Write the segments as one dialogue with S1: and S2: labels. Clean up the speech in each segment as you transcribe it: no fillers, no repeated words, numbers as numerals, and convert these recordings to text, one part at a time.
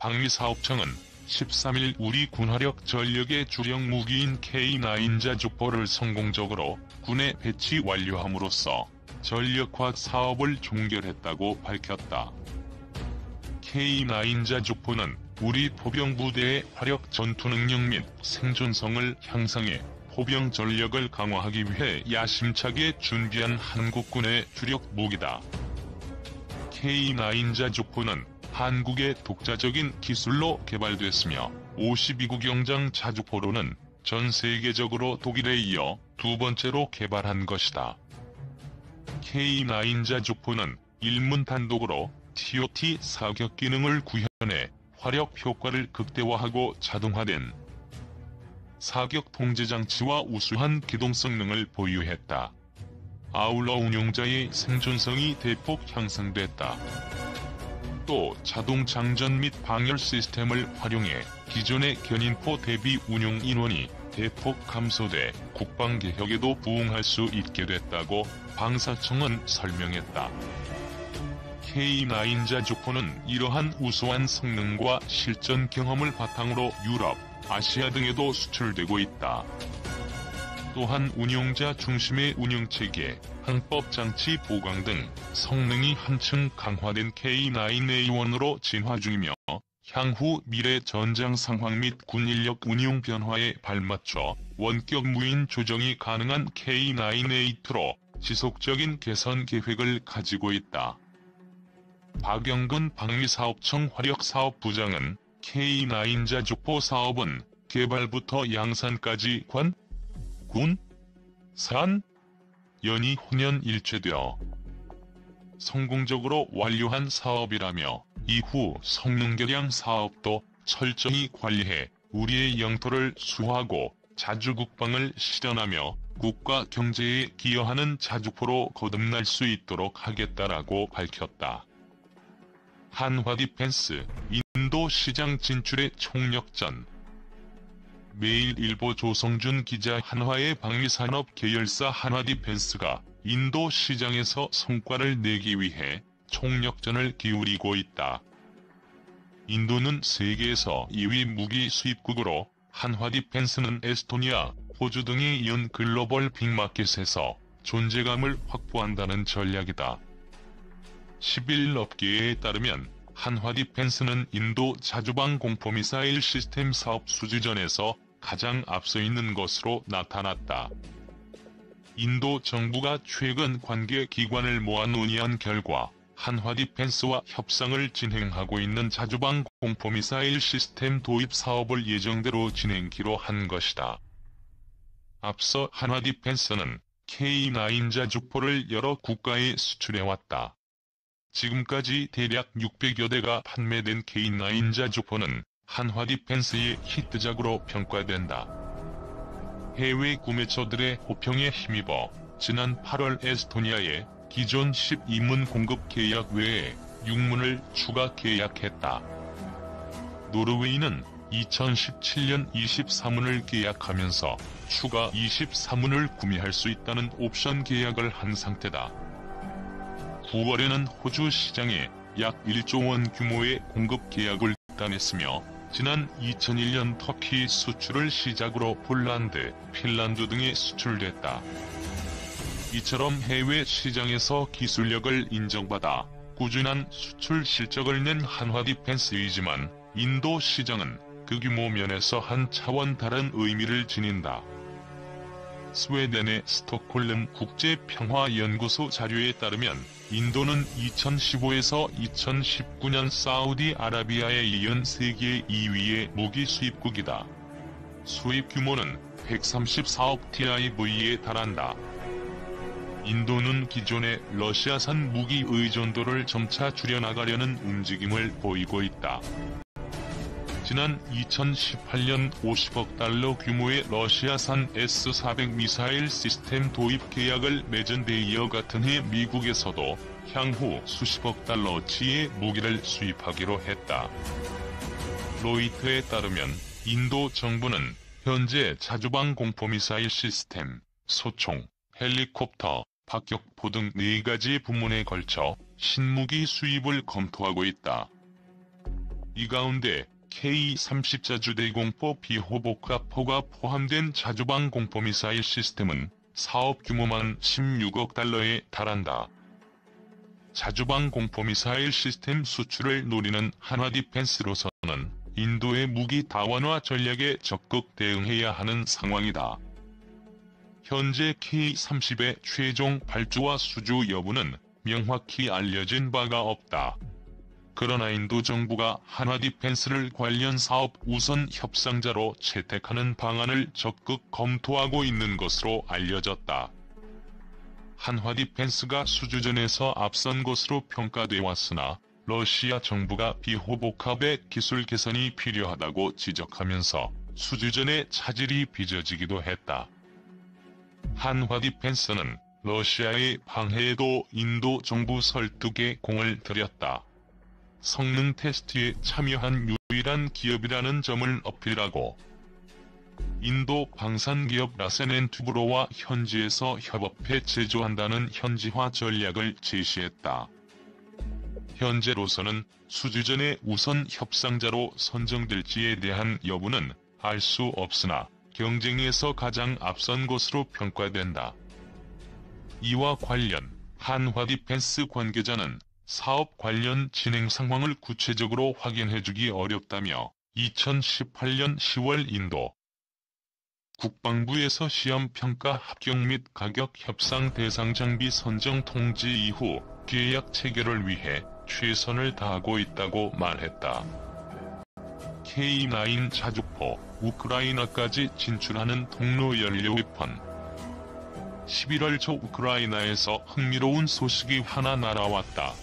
S1: 방위사업청은 13일 우리 군화력 전력의 주력 무기인 K9 자주포를 성공적으로 군에 배치 완료함으로써 전력화 사업을 종결했다고 밝혔다. K9 자주포는 우리 포병부대의 화력 전투능력 및 생존성을 향상해 포병 전력을 강화하기 위해 야심차게 준비한 한국군의 주력 무기다. K9 자주포는 한국의 독자적인 기술로 개발됐으며 52구경장 자주포로는 전 세계적으로 독일에 이어 두 번째로 개발한 것이다. K9 자주포는 일문 단독으로 TOT 사격 기능을 구현해 화력 효과를 극대화하고 자동화된 사격 통제 장치와 우수한 기동 성능을 보유했다. 아울러 운용자의 생존성이 대폭 향상됐다. 또 자동 장전 및 방열 시스템을 활용해 기존의 견인포 대비 운용 인원이 대폭 감소돼 국방개혁에도 부응할 수 있게 됐다고 방사청은 설명했다. K9 자주포는 이러한 우수한 성능과 실전 경험을 바탕으로 유럽, 아시아 등에도 수출되고 있다. 또한 운용자 중심의 운영체계, 항법장치 보강 등 성능이 한층 강화된 K9A1으로 진화 중이며 향후 미래 전장 상황 및 군인력 운용 변화에 발맞춰 원격 무인 조정이 가능한 K9A2로 지속적인 개선 계획을 가지고 있다. 박영근 방위사업청 화력사업부장은 K9 자주포 사업은 개발부터 양산까지 관, 군, 산, 연이 혼연일체되어 성공적으로 완료한 사업이라며 이후 성능 개량 사업도 철저히 관리해 우리의 영토를 수호하고 자주국방을 실현하며 국가 경제에 기여하는 자주포로 거듭날 수 있도록 하겠다라고 밝혔다. 한화디펜스, 인도 시장 진출의 총력전. 매일일보 조성준 기자 한화의 방위산업 계열사 한화디펜스가 인도 시장에서 성과를 내기 위해 총력전을 기울이고 있다. 인도는 세계에서 2위 무기 수입국으로 한화디펜스는 에스토니아, 호주 등에 이은 글로벌 빅마켓에서 존재감을 확보한다는 전략이다. 10일 업계에 따르면 한화디펜스는 인도 자주방 공포미사일 시스템 사업 수주전에서 가장 앞서 있는 것으로 나타났다. 인도 정부가 최근 관계기관을 모아 논의한 결과 한화디펜스와 협상을 진행하고 있는 자주방 공포미사일 시스템 도입 사업을 예정대로 진행키로 한 것이다. 앞서 한화디펜스는 K9 자주포를 여러 국가에 수출해왔다. 지금까지 대략 600여 대가 판매된 K9 자주포는 한화디펜스의 히트작으로 평가된다. 해외 구매처들의 호평에 힘입어 지난 8월 에스토니아에 기존 12문 공급 계약 외에 6문을 추가 계약했다. 노르웨이는 2017년 23문을 계약하면서 추가 23문을 구매할 수 있다는 옵션 계약을 한 상태다. 9월에는 호주 시장에 약 1조 원 규모의 공급 계약을 따냈으며 지난 2001년 터키 수출을 시작으로 폴란드, 핀란드 등에 수출됐다. 이처럼 해외 시장에서 기술력을 인정받아 꾸준한 수출 실적을 낸 한화디펜스이지만 인도 시장은 그 규모 면에서 한 차원 다른 의미를 지닌다. 스웨덴의 스톡홀름 국제평화연구소 자료에 따르면 인도는 2015에서 2019년 사우디아라비아에 이은 세계 2위의 무기 수입국이다. 수입 규모는 134억 TIV에 달한다. 인도는 기존의 러시아산 무기 의존도를 점차 줄여나가려는 움직임을 보이고 있다. 지난 2018년 50억 달러 규모의 러시아산 S-400 미사일 시스템 도입 계약을 맺은 데 이어 같은 해 미국에서도 향후 수십억 달러치의 무기를 수입하기로 했다. 로이터에 따르면 인도 정부는 현재 자주방 공포미사일 시스템, 소총, 헬리콥터, 박격포 등 4가지 부문에 걸쳐 신무기 수입을 검토하고 있다. 이 가운데 K-30 자주대공포 비호복합포가 포함된 자주방 공포미사일 시스템은 사업 규모만 16억 달러에 달한다. 자주방 공포미사일 시스템 수출을 노리는 한화디펜스로서는 인도의 무기 다원화 전략에 적극 대응해야 하는 상황이다. 현재 K-30의 최종 발주와 수주 여부는 명확히 알려진 바가 없다. 그러나 인도 정부가 한화디펜스를 관련 사업 우선 협상자로 채택하는 방안을 적극 검토하고 있는 것으로 알려졌다. 한화디펜스가 수주전에서 앞선 것으로 평가돼 왔으나 러시아 정부가 비호복합의 기술 개선이 필요하다고 지적하면서 수주전의 차질이 빚어지기도 했다. 한화디펜스는 러시아의 방해에도 인도 정부 설득에 공을 들였다. 성능 테스트에 참여한 유일한 기업이라는 점을 어필하고 인도 방산기업 라센앤투브로와 현지에서 협업해 제조한다는 현지화 전략을 제시했다. 현재로서는 수주전의 우선 협상자로 선정될지에 대한 여부는 알 수 없으나 경쟁에서 가장 앞선 것으로 평가된다. 이와 관련 한화디펜스 관계자는 사업 관련 진행 상황을 구체적으로 확인해주기 어렵다며 2018년 10월 인도 국방부에서 시험평가 합격 및 가격 협상 대상 장비 선정 통지 이후 계약 체결을 위해 최선을 다하고 있다고 말했다. K9 자주포, 우크라이나까지 진출하는 통로 연료 웨펀. 11월 초 우크라이나에서 흥미로운 소식이 하나 날아왔다.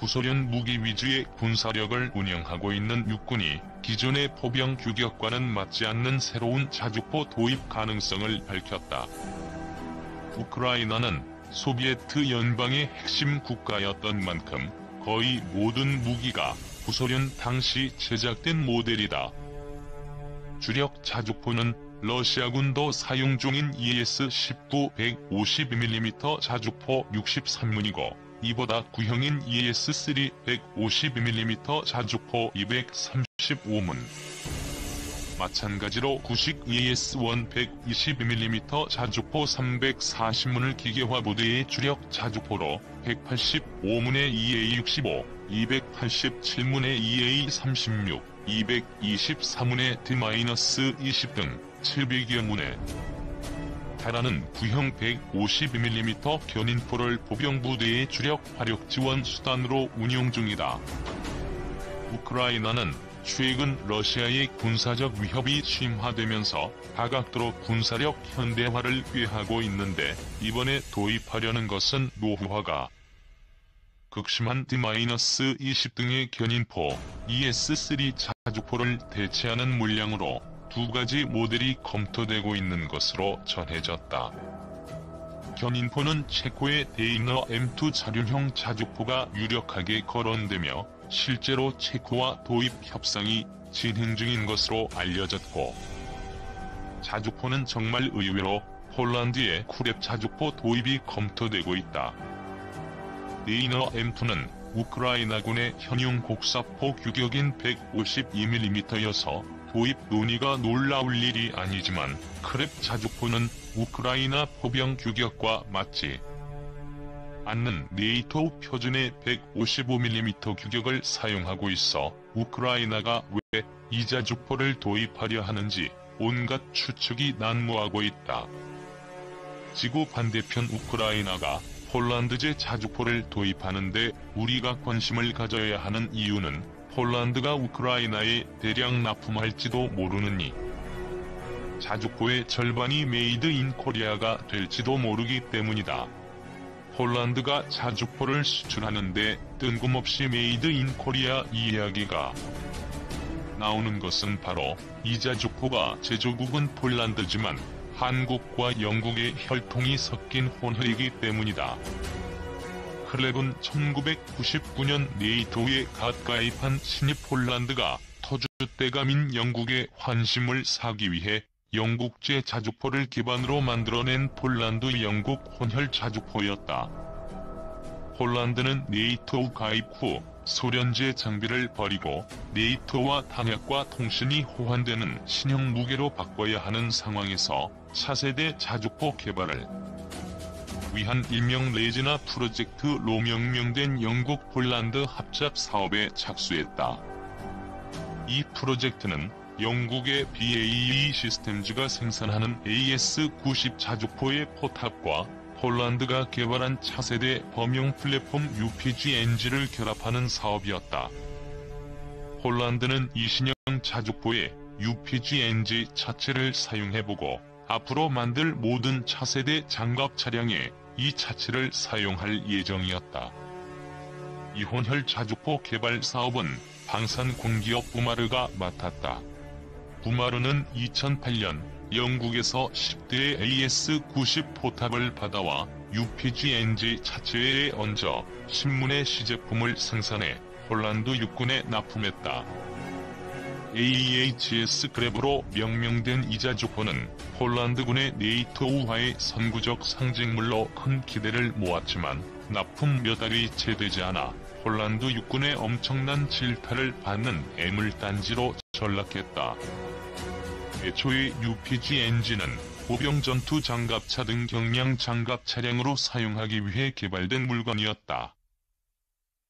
S1: 구소련 무기 위주의 군사력을 운영하고 있는 육군이 기존의 포병 규격과는 맞지 않는 새로운 자주포 도입 가능성을 밝혔다. 우크라이나는 소비에트 연방의 핵심 국가였던 만큼 거의 모든 무기가 구소련 당시 제작된 모델이다. 주력 자주포는 러시아군도 사용 중인 ES-19 152mm 자주포 63문이고 이보다 구형인 ES-3 152mm 자주포 235문. 마찬가지로 구식 ES-1 122mm 자주포 340문을 기계화 부대의 주력 자주포로 185문의 EA-65, 287문의 EA-36, 224문의 D-20 등 700여 문에 달하는 구형 152mm 견인포를 보병부대의 주력 화력 지원 수단으로 운용 중이다. 우크라이나는 최근 러시아의 군사적 위협이 심화되면서 다각도로 군사력 현대화를 꾀하고 있는데 이번에 도입하려는 것은 노후화가 극심한 D-20 등의 견인포, ES-3 자주포를 대체하는 물량으로 두 가지 모델이 검토되고 있는 것으로 전해졌다. 견인포는 체코의 데이너 M2 자륜형 자주포가 유력하게 거론되며 실제로 체코와 도입 협상이 진행 중인 것으로 알려졌고, 자주포는 정말 의외로 폴란드의 쿠렙 자주포 도입이 검토되고 있다. 데이너 M2는 우크라이나군의 현용 곡사포 규격인 152mm여서 도입 논의가 놀라울 일이 아니지만 크랩 자주포는 우크라이나 포병 규격과 맞지 않는 네이토 표준의 155mm 규격을 사용하고 있어 우크라이나가 왜 이 자주포를 도입하려 하는지 온갖 추측이 난무하고 있다. 지구 반대편 우크라이나가 폴란드제 자주포를 도입하는데 우리가 관심을 가져야 하는 이유는 폴란드가 우크라이나에 대량 납품할지도 모르느니 자주포의 절반이 메이드 인 코리아가 될지도 모르기 때문이다. 폴란드가 자주포를 수출하는데 뜬금없이 메이드 인 코리아 이야기가 나오는 것은 바로 이 자주포가 제조국은 폴란드지만 한국과 영국의 혈통이 섞인 혼혈이기 때문이다. 클랩은 1999년 네이토에 갓가입한 신입 폴란드가 터줏대감인 영국의 환심을 사기 위해 영국제 자주포를 기반으로 만들어낸 폴란드 영국 혼혈 자주포였다. 폴란드는 네이토 가입 후 소련제 장비를 버리고 네이토와 탄약과 통신이 호환되는 신형 무기로 바꿔야 하는 상황에서 차세대 자주포 개발을 위한 일명 레지나 프로젝트로 명명된 영국 폴란드 합작 사업에 착수했다. 이 프로젝트는 영국의 BAE 시스템즈가 생산하는 AS-90 자주포의 포탑과 폴란드가 개발한 차세대 범용 플랫폼 UPG-NG를 결합하는 사업이었다. 폴란드는 이 신형 자주포의 UPG-NG 차체를 사용해보고 앞으로 만들 모든 차세대 장갑 차량에 이 차체를 사용할 예정이었다. 이혼혈 자주포 개발 사업은 방산공기업 부마르가 맡았다. 부마르는 2008년 영국에서 10대의 AS-90 포탑을 받아와 UPG-NG 차체에 얹어 신문의 시제품을 생산해 폴란드 육군에 납품했다. AEHS 그랩으로 명명된 이 자주포는 폴란드군의 네이토 우화의 선구적 상징물로 큰 기대를 모았지만 납품 몇 달이 채되지 않아 폴란드 육군의 엄청난 질타를 받는 애물단지로 전락했다. 애초에 UPG-NG는 보병 전투 장갑차 등 경량 장갑 차량으로 사용하기 위해 개발된 물건이었다.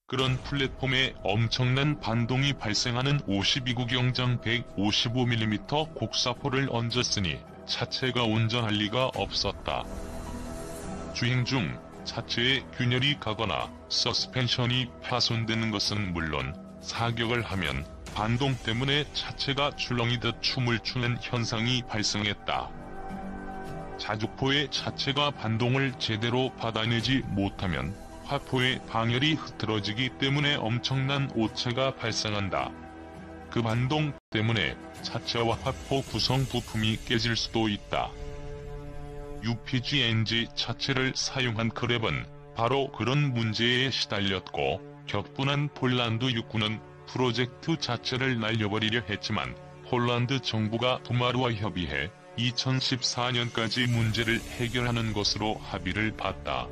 S1: 그런 플랫폼에 엄청난 반동이 발생하는 52구 경장 155mm 곡사포를 얹었으니 차체가 온전할 리가 없었다. 주행 중 차체에 균열이 가거나 서스펜션이 파손되는 것은 물론 사격을 하면 반동 때문에 차체가 출렁이듯 춤을 추는 현상이 발생했다. 자주포의 차체가 반동을 제대로 받아내지 못하면 화포의 방열이 흐트러지기 때문에 엄청난 오차가 발생한다. 그 반동 때문에 차체와 화포 구성 부품이 깨질 수도 있다. UPG-NG 차체를 사용한 그랩은 바로 그런 문제에 시달렸고 격분한 폴란드 육군은 프로젝트 자체를 날려버리려 했지만 폴란드 정부가 부마르와 협의해 2014년까지 문제를 해결하는 것으로 합의를 봤다.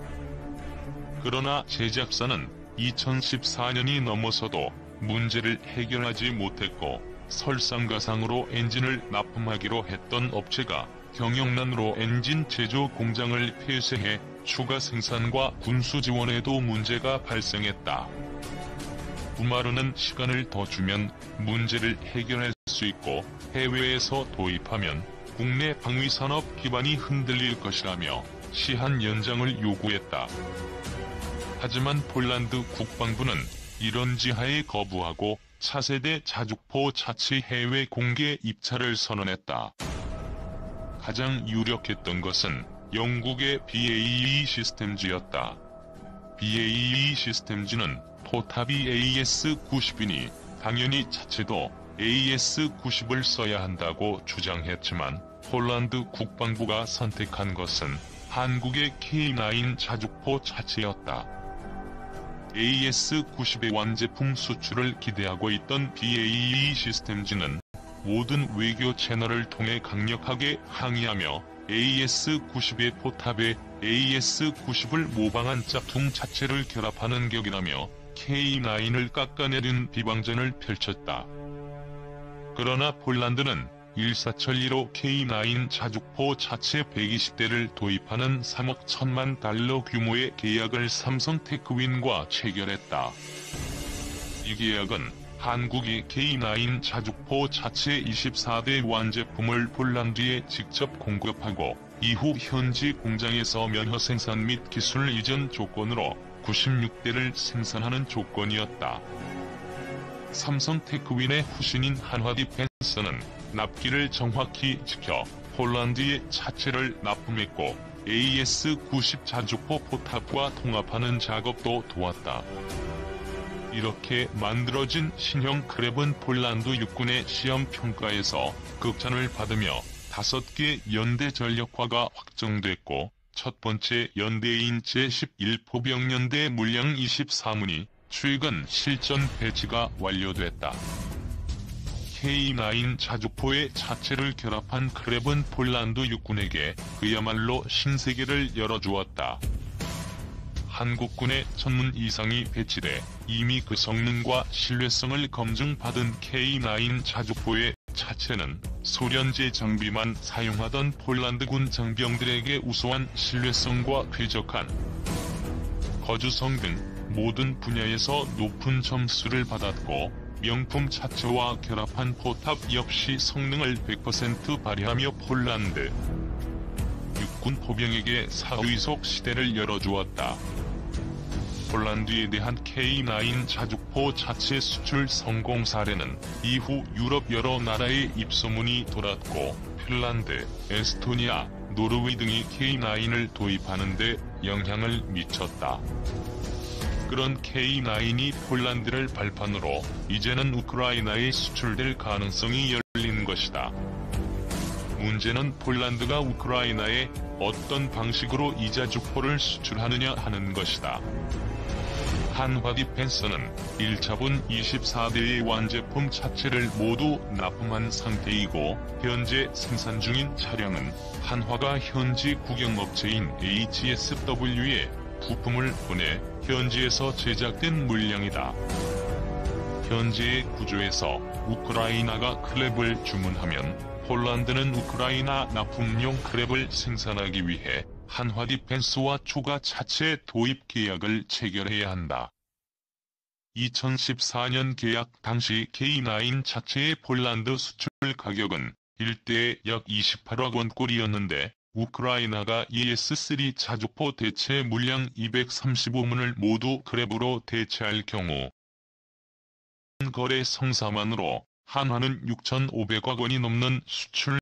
S1: 그러나 제작사는 2014년이 넘어서도 문제를 해결하지 못했고 설상가상으로 엔진을 납품하기로 했던 업체가 경영난으로 엔진 제조 공장을 폐쇄해 추가 생산과 군수 지원에도 문제가 발생했다. 부마르는 시간을 더 주면 문제를 해결할 수 있고 해외에서 도입하면 국내 방위산업 기반이 흔들릴 것이라며 시한 연장을 요구했다. 하지만 폴란드 국방부는 이런 지하에 거부하고 차세대 자주포 차체 해외 공개 입찰을 선언했다. 가장 유력했던 것은 영국의 BAE 시스템즈였다. BAE 시스템즈는 포탑이 AS-90이니 당연히 차체도 AS-90을 써야 한다고 주장했지만 폴란드 국방부가 선택한 것은 한국의 K9 자주포 차체였다. AS-90의 완제품 수출을 기대하고 있던 BAE 시스템즈는 모든 외교 채널을 통해 강력하게 항의하며 AS-90의 포탑에 AS-90을 모방한 짝퉁 차체를 결합하는 격이라며 K9을 깎아내린 비방전을 펼쳤다. 그러나 폴란드는 일사천리로 K9 자주포 차체 120대를 도입하는 3억 1천만 달러 규모의 계약을 삼성 테크윈과 체결했다. 이 계약은 한국이 K9 자주포 차체 24대 완제품을 폴란드에 직접 공급하고 이후 현지 공장에서 면허 생산 및 기술 이전 조건으로 96대를 생산하는 조건이었다. 삼성 테크윈의 후신인 한화디펜스는 납기를 정확히 지켜 폴란드에 차체를 납품했고 AS-90 자주포 포탑과 통합하는 작업도 도왔다. 이렇게 만들어진 신형 그랩은 폴란드 육군의 시험평가에서 극찬을 받으며 5개 연대 전력화가 확정됐고 첫 번째 연대인 제11포병연대 물량 24문이 최근 실전 배치가 완료됐다. K9 자주포의 차체를 결합한 그랩은 폴란드 육군에게 그야말로 신세계를 열어주었다. 한국군의 전문 이상이 배치돼 이미 그 성능과 신뢰성을 검증받은 K9 자주포의 차체는 소련제 장비만 사용하던 폴란드군 장병들에게 우수한 신뢰성과 쾌적한 거주성 등 모든 분야에서 높은 점수를 받았고, 명품 차체와 결합한 포탑 역시 성능을 100% 발휘하며 폴란드 육군 포병에게 사의속 시대를 열어주었다. 폴란드에 대한 K9 자주포 차체 수출 성공 사례는 이후 유럽 여러 나라에 입소문이 돌았고, 핀란드, 에스토니아, 노르웨이 등이 K9을 도입하는 데 영향을 미쳤다. 그런 K9이 폴란드를 발판으로 이제는 우크라이나에 수출될 가능성이 열린 것이다. 문제는 폴란드가 우크라이나에 어떤 방식으로 이 자주포를 수출하느냐 하는 것이다. 한화 디펜스는 1차분 24대의 완제품 차체를 모두 납품한 상태이고, 현재 생산 중인 차량은 한화가 현지 국영업체인 HSW에 부품을 보내 현지에서 제작된 물량이다. 현재의 구조에서 우크라이나가 크랩을 주문하면 폴란드는 우크라이나 납품용 크랩을 생산하기 위해 한화 디펜스와 추가 차체 도입 계약을 체결해야 한다. 2014년 계약 당시 K9 차체의 폴란드 수출 가격은 1대에 약 28억 원꼴이었는데, 우크라이나가 ES3 자주포 대체 물량 235문을 모두 크랩으로 대체할 경우 거래 성사만으로 한화는 6,500억 원이 넘는 수출